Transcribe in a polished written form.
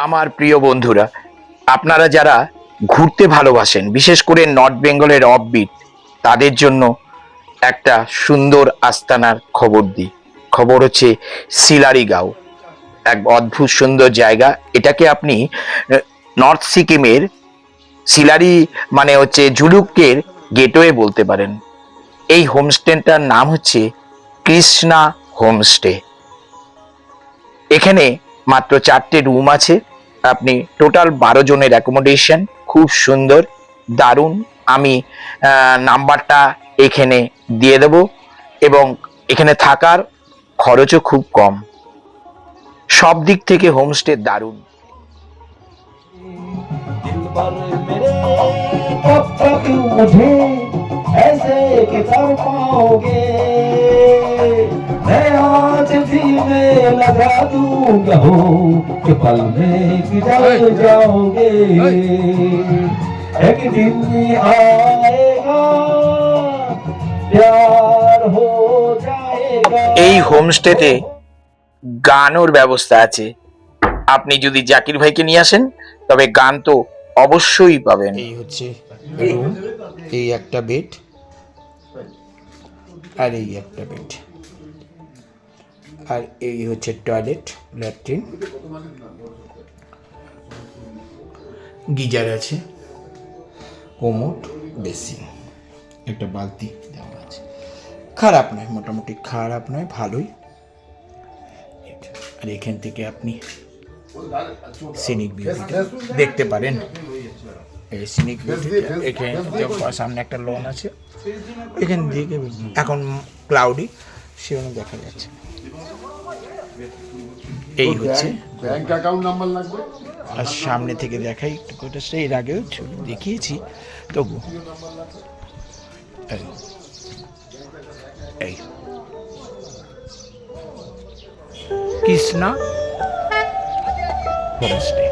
আমার প্রিয় বন্ধুরা, আপনারা যারা ঘুরতে ভালোবাসেন, বিশেষ করে নর্থ বেঙ্গলের অফবিট, তাদের জন্য একটা সুন্দর আস্তানার খবর দিই। খবর হচ্ছে সিলারিগাঁও, এক অদ্ভুত সুন্দর জায়গা। এটাকে আপনি নর্থ সিকিমের সিলারি মানে হচ্ছে জুলুকের গেটওয়ে বলতে পারেন। এই হোমস্টেটার নাম হচ্ছে কৃষ্ণা হোমস্টে। এখানে মাত্র 4টে রুম আছে। আপনি টোটাল 12 জনের অ্যাকোমোডেশন, খুব সুন্দর, দারুণ। আমি নাম্বারটা এখানে দিয়ে দেব, এবং এখানে থাকার খরচও খুব কম। সব দিক থেকে হোমস্টে দারুণ। लगा दूंगा हो कि पल में गिर जाओगे एक दिन आएगा प्यार हो जाएगा। এই হোমস্টেতে গানোর ব্যবস্থা আছে। আপনি যদি জাকির ভাইকে নিয়ে আসেন তবে গান তো অবশ্যই পাবেন। এই হচ্ছে রুম, এই একটা বেড আর এই একটা বেড, আর এই হচ্ছে টয়লেট, ল্যাট্রিন, গিজার আছে, কোমোড, বেসিন, একটা বালতি দেওয়া আছে। খারাপ নয়, মোটামুটি খারাপ নয়, ভালোই। আর এখান থেকে আপনি সিনিক বিউটিটা দেখতে পারেন। এই সিনিক বিউটিটা এখানে সামনে একটা লন আছে, এখান থেকে এখন ক্লাউডি, সেখানে দেখা যাচ্ছে। এই হচ্ছে ব্যাংক অ্যাকাউন্ট নাম্বার লাগবে। আর সামনে থেকে দেখাই একটু করে, এর আগেও ছবি দেখিয়েছি তবু। এই কৃষ্ণা হোমস্টে।